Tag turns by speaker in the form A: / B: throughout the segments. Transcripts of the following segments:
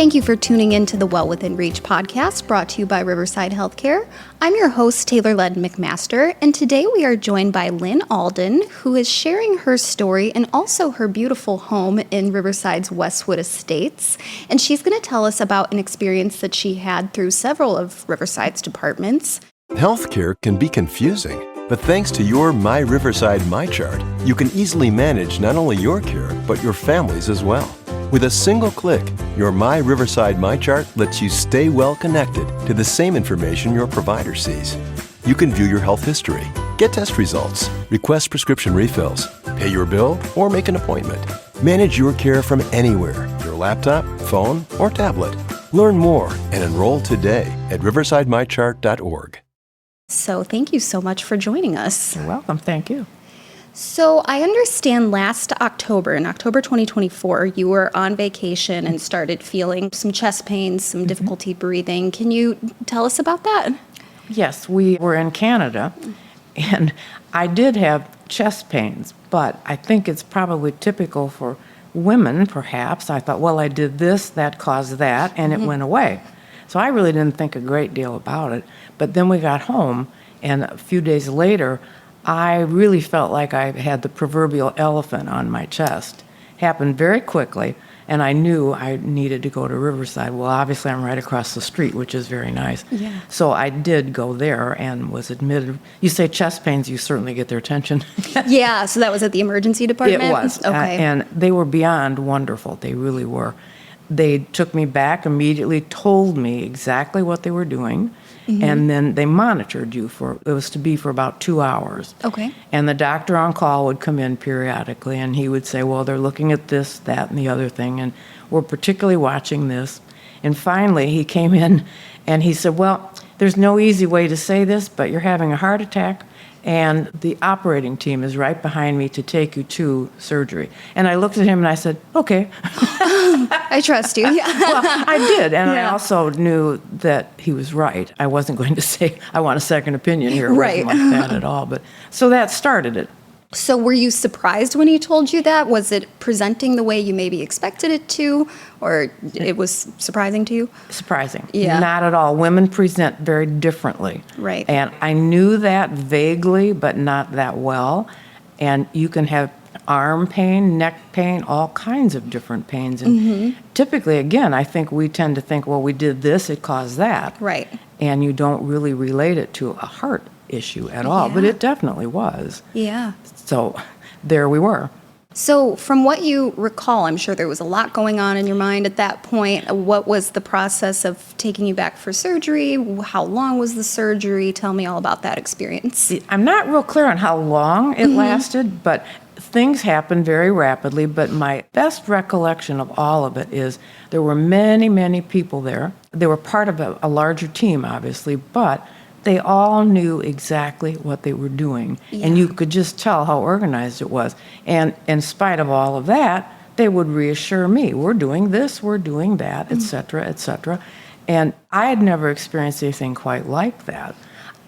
A: Thank you for tuning in to the Well Within Reach podcast brought to you by Riverside Healthcare. I'm your host, Taylor Led McMaster, and today we are joined by Lynn Alden, who is sharing her story and also her beautiful home in Riverside's Westwood Estates. And she's going to tell us about an experience that she had through several of Riverside's departments.
B: Healthcare can be confusing, but thanks to your My Riverside MyChart, you can easily manage not only your care, but your family's as well. With a single click, your My Riverside MyChart lets you stay well connected to the same information your provider sees. You can view your health history, get test results, request prescription refills, pay your bill, or make an appointment. Manage your care from anywhere, your laptop, phone, or tablet. Learn more and enroll today at riversidemychart.org.
A: So thank you so much for joining us.
C: You're welcome. Thank you.
A: So I understand last October, in October 2024, you were on vacation and started feeling some chest pains, some difficulty breathing. Can you tell us about that?
C: Yes, we were in Canada, and I did have chest pains, but I think it's probably typical for women, perhaps. I thought, well, I did this, that caused that, and it went away. So I really didn't think a great deal about it. But then we got home, and a few days later, I really felt like I had the proverbial elephant on my chest. Happened very quickly, and I knew I needed to go to Riverside. Well, obviously, I'm right across the street, which is very nice.
A: Yeah.
C: So I did go there and was admitted. You say chest pains, you certainly get their attention.
A: Yeah, so that was at the emergency department?
C: It was.
A: Okay.
C: And they were beyond wonderful. They really were. They took me back immediately, told me exactly what they were doing, and then they monitored you it was to be for about 2 hours.
A: Okay.
C: And the doctor on call would come in periodically, and he would say, well, they're looking at this, that, and the other thing, and we're particularly watching this. And finally, he came in, and he said, well, there's no easy way to say this, but you're having a heart attack, and the operating team is right behind me to take you to surgery. And I looked at him and I said, okay.
A: I trust you. Yeah.
C: Well, I did, and
A: Yeah.
C: I also knew that he was right. I wasn't going to say, I want a second opinion here. It
A: Right.
C: wasn't like that at all. But so that started it.
A: So were you surprised when he told you that? Was it presenting the way you maybe expected it to, or it was surprising to you?
C: Surprising.
A: Yeah.
C: Not at all. Women present very differently.
A: Right.
C: And I knew that vaguely, but not that well. And you can have arm pain, neck pain, all kinds of different pains. And typically, again, I think we tend to think, well, we did this, it caused that.
A: Right.
C: And you don't really relate it to a heart issue at all, but
A: Yeah.
C: it definitely was.
A: Yeah.
C: So there we were.
A: So from what you recall, I'm sure there was a lot going on in your mind at that point. What was the process of taking you back for surgery? How long was the surgery? Tell me all about that experience.
C: I'm not real clear on how long it lasted, but things happened very rapidly. But my best recollection of all of it is there were many, many people there. They were part of a larger team, obviously, but they all knew exactly what they were doing.
A: Yeah.
C: And you could just tell how organized it was. And in spite of all of that, they would reassure me, we're doing this, we're doing that, et cetera, et cetera. And I had never experienced anything quite like that.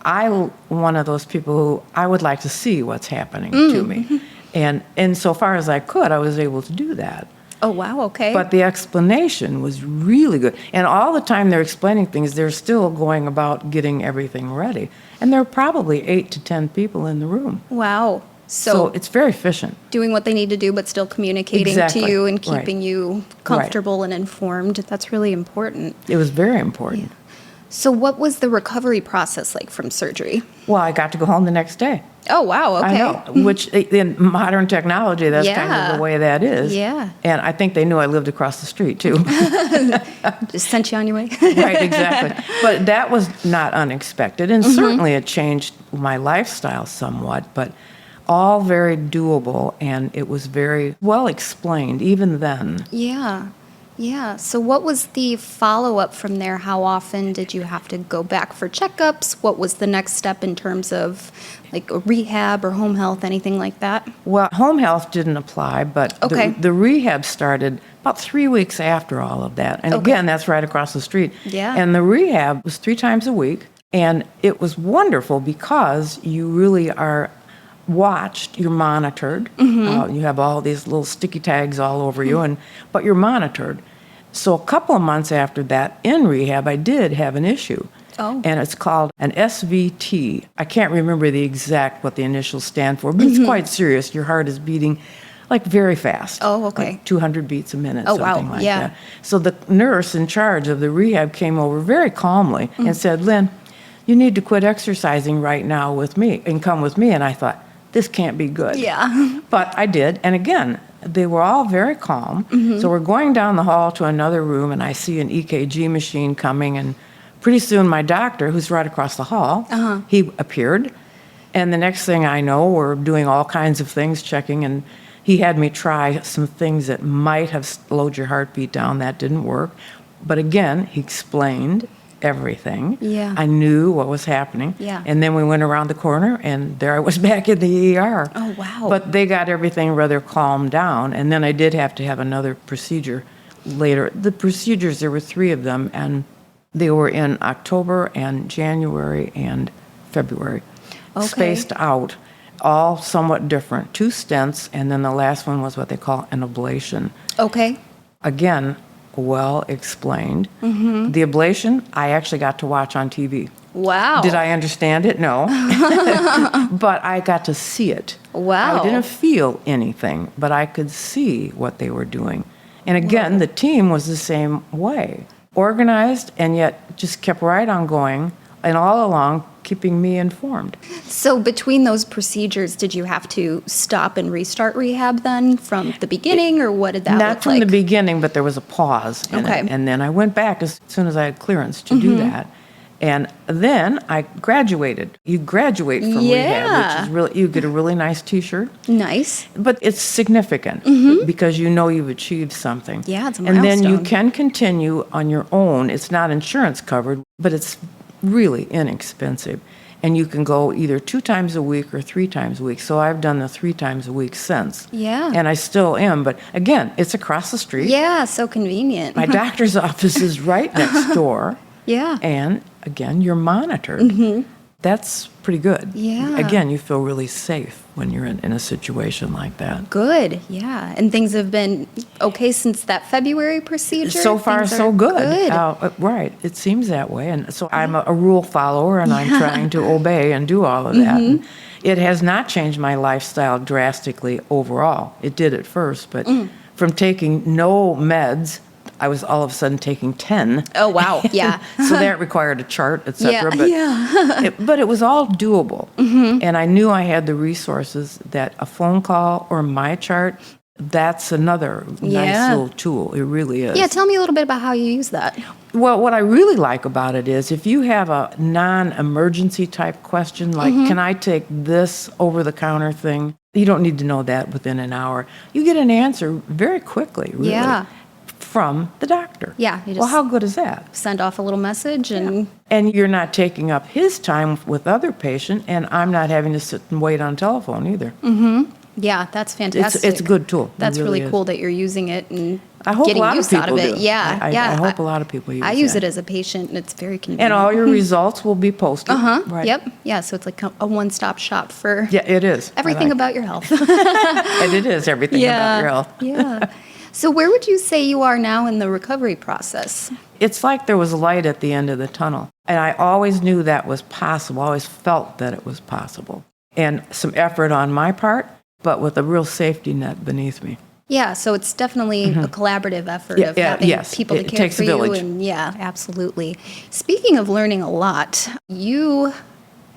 C: I'm one of those people who I would like to see what's happening to me. And insofar as I could, I was able to do that.
A: Oh, wow, okay.
C: But the explanation was really good. And all the time they're explaining things, they're still going about getting everything ready. And there are probably 8 to 10 people in the room.
A: Wow.
C: So it's very efficient.
A: Doing what they need to do, but still communicating
C: Exactly.
A: to you and
C: Right.
A: keeping you comfortable and informed. That's really important.
C: It was very important.
A: So what was the recovery process like from surgery?
C: Well, I got to go home the next day.
A: Oh, wow, okay.
C: I know, which in modern technology, that's kind
A: Yeah.
C: of the way that is.
A: Yeah.
C: And I think they knew I lived across the street, too.
A: Just sent you on your way.
C: Right, exactly. But that was not unexpected, and certainly it changed my lifestyle somewhat, but all very doable, and it was very well explained, even then.
A: Yeah. Yeah. So what was the follow-up from there? How often did you have to go back for checkups? What was the next step in terms of like a rehab or home health, anything like that?
C: Well, home health didn't apply, but
A: Okay.
C: the rehab started about 3 weeks after all of that. And
A: Okay.
C: again, that's right across the street.
A: Yeah.
C: And the rehab was 3 times a week, and it was wonderful because you really are watched, you're monitored. You have all these little sticky tags all over you, but you're monitored. So a couple of months after that, in rehab, I did have an issue.
A: Oh.
C: And it's called an SVT. I can't remember what the initials stand for, but it's quite serious. Your heart is beating like very fast.
A: Oh, okay.
C: Like 200 beats a minute,
A: Oh, wow.
C: something like
A: Yeah.
C: that. So the nurse in charge of the rehab came over very calmly and said, Lynn, you need to quit exercising right now with me and come with me. And I thought, this can't be good.
A: Yeah.
C: But I did. And again, they were all very calm. So we're going down the hall to another room, and I see an EKG machine coming, and pretty soon my doctor, who's right across the hall, he appeared. And the next thing I know, we're doing all kinds of things, checking, and he had me try some things that might have slowed your heartbeat down. That didn't work. But again, he explained everything.
A: Yeah.
C: I knew what was happening.
A: Yeah.
C: And then we went around the corner, and there I was back in the ER.
A: Oh, wow.
C: But they got everything rather calmed down, and then I did have to have another procedure later. The procedures, there were 3 of them, and they were in October and January and February,
A: Okay.
C: spaced out, all somewhat different. 2 stents, and then the last one was what they call an ablation.
A: Okay.
C: Again, well explained. The ablation, I actually got to watch on TV.
A: Wow.
C: Did I understand it? No. But I got to see it.
A: Wow.
C: I didn't feel anything, but I could see what they were doing. And again, the team was the same way. Organized, and yet just kept right on going, and all along keeping me informed.
A: So between those procedures, did you have to stop and restart rehab then from the beginning, or what did that look like?
C: Not from the beginning, but there was a pause in
A: Okay.
C: it. And then I went back as soon as I had clearance to do that. And then I graduated. You graduate from rehab, which is really, you get a really nice T-shirt.
A: Nice.
C: But it's significant because you know you've achieved something.
A: Yeah, it's a
C: And then you
A: milestone.
C: can continue on your own. It's not insurance covered, but it's really inexpensive. And you can go either 2 times a week or 3 times a week. So I've done the 3 times a week since.
A: Yeah.
C: And I still am. But again, it's across the street.
A: Yeah, so convenient.
C: My doctor's office is right next door.
A: Yeah.
C: And again, you're monitored. That's pretty good.
A: Yeah.
C: Again, you feel really safe when you're in a situation like that.
A: Good, yeah. And things have been okay since that February procedure?
C: So far,
A: Things
C: so
A: are
C: good. Right. It seems that way. And so I'm a rule follower, and I'm trying to obey and do all of that. And it has not changed my lifestyle drastically overall. It did at first, but from taking no meds, I was all of a sudden taking 10.
A: Oh, wow, yeah.
C: So that required a chart, et cetera.
A: Yeah,
C: But it was all doable. And I knew I had the resources that a phone call or my chart, that's another nice
A: Yeah.
C: little tool. It really is.
A: Yeah, tell me a little bit about how you use that.
C: Well, what I really like about it is if you have a non-emergency type question, like, can I take this over-the-counter thing? You don't need to know that within an hour. You get an answer very quickly, really.
A: Yeah.
C: From the doctor.
A: Yeah, you
C: Well,
A: just-
C: how good is that?
A: Send off a little message and
C: And you're not taking up his time with other patient, and I'm not having to sit and wait on telephone either.
A: yeah, that's fantastic.
C: It's a good tool. It
A: That's really
C: is.
A: cool that you're using it and
C: I hope a
A: getting
C: lot of
A: use out of
C: people
A: it.
C: do.
A: Yeah,
C: I
A: yeah.
C: hope a lot of people use
A: I use
C: that.
A: it as a patient, and it's very convenient.
C: And all your results will be posted. Right.
A: Yep. Yeah, so it's like a one-stop shop for
C: Yeah, it is. I
A: everything
C: like
A: about your health.
C: it. And it is everything about your health.
A: Yeah. So where would you say you are now in the recovery process?
C: It's like there was light at the end of the tunnel. And I always knew that was possible. I always felt that it was possible. And some effort on my part, but with a real safety net beneath me.
A: Yeah, so it's definitely a collaborative effort
C: Yeah,
A: of
C: yeah,
A: having
C: yes.
A: people to
C: It
A: care
C: takes
A: for
C: a
A: you.
C: village.
A: And yeah, absolutely. Speaking of learning a lot, you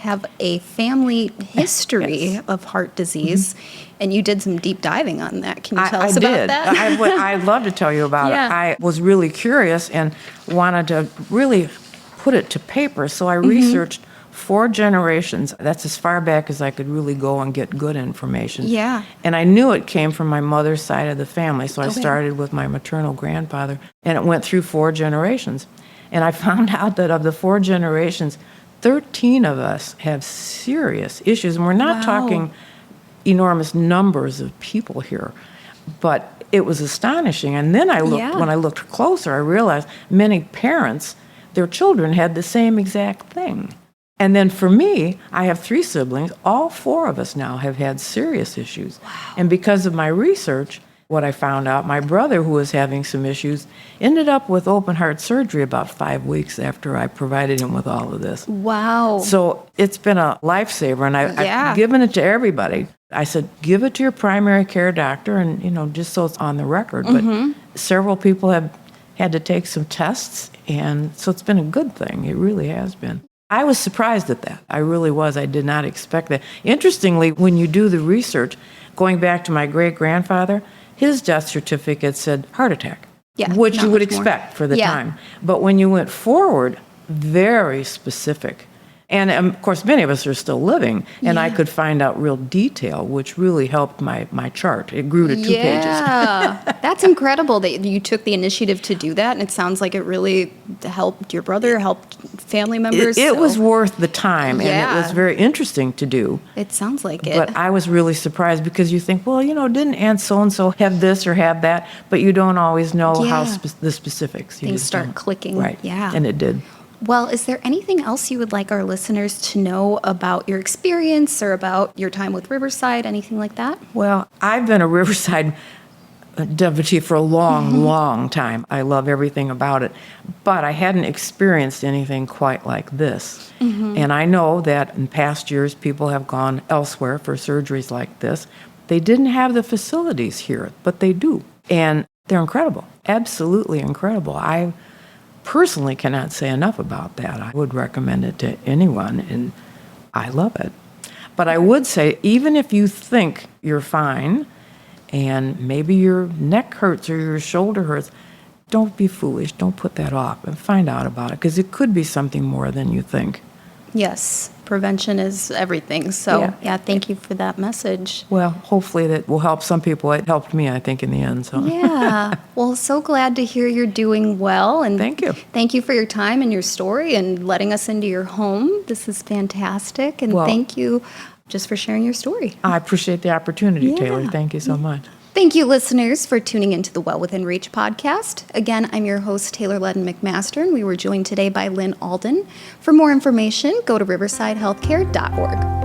A: have a family history of heart disease, and you did some deep diving on that. Can you tell us about that?
C: I'd love to tell you about
A: Yeah.
C: it. I was really curious and wanted to really put it to paper, so I researched 4 generations. That's as far back as I could really go and get good information.
A: Yeah.
C: And I knew it came from my mother's side of the family, so I
A: Okay.
C: started with my maternal grandfather, and it went through 4 generations. And I found out that of the 4 generations, 13 of us have serious issues. And we're not
A: Wow.
C: talking enormous numbers of people here, but it was astonishing. And then I looked,
A: Yeah.
C: when I looked closer, I realized many parents, their children had the same exact thing. And then for me, I have 3 siblings. All 4 of us now have had serious issues. And because of my research, what I found out. My brother, who was having some issues, ended up with open heart surgery about 5 weeks after I provided him with all of this.
A: Wow.
C: So it's been a lifesaver, and
A: Yeah.
C: I've given it to everybody. I said, give it to your primary care doctor, and, just so it's on the record. But several people have had to take some tests, and so it's been a good thing. It really has been. I was surprised at that. I really was. I did not expect that. Interestingly, when you do the research, going back to my great-grandfather, his death certificate said heart attack,
A: Yeah,
C: which
A: not
C: you would
A: much more.
C: expect for the
A: Yeah.
C: time. But when you went forward, very specific. And of course, many of us are still living, and I could find out real detail, which really helped my chart. It grew to 2 pages.
A: Yeah, that's incredible that you took the initiative to do that, and it sounds like it really helped your brother, helped family members.
C: It
A: so
C: was worth the time, and it was
A: Yeah.
C: very interesting to do.
A: It sounds like it.
C: But I was really surprised because you think, well, didn't Aunt so-and-so have this or have that? But you don't always know how
A: Yeah.
C: the specifics. You
A: Things
C: just
A: start
C: don't.
A: clicking.
C: Right.
A: Yeah.
C: And it did.
A: Well, is there anything else you would like our listeners to know about your experience or about your time with Riverside, anything like that?
C: Well, I've been a Riverside devotee for a long, long time. I love everything about it. But I hadn't experienced anything quite like this. And I know that in past years, people have gone elsewhere for surgeries like this. They didn't have the facilities here, but they do. And they're incredible, absolutely incredible. I personally cannot say enough about that. I would recommend it to anyone, and I love it. But I would say, even if you think you're fine, and maybe your neck hurts or your shoulder hurts, don't be foolish. Don't put that off and find out about it, because it could be something more than you think.
A: Yes, prevention is everything. So, yeah, thank you for that message.
C: Well, hopefully that will help some people. It helped me, I think, in the end. So
A: Yeah. Well, so glad to hear you're doing well. And
C: Thank you.
A: Thank you for your time and your story and letting us into your home. This is fantastic. And
C: Well-
A: thank you just for sharing your story.
C: I appreciate the opportunity,
A: Yeah.
C: Taylor. Thank you so much.
A: Thank you, listeners, for tuning into the Well Within Reach podcast. Again, I'm your host, Taylor Ledden McMaster, and we were joined today by Lynn Alden. For more information, go to riversidehealthcare.org.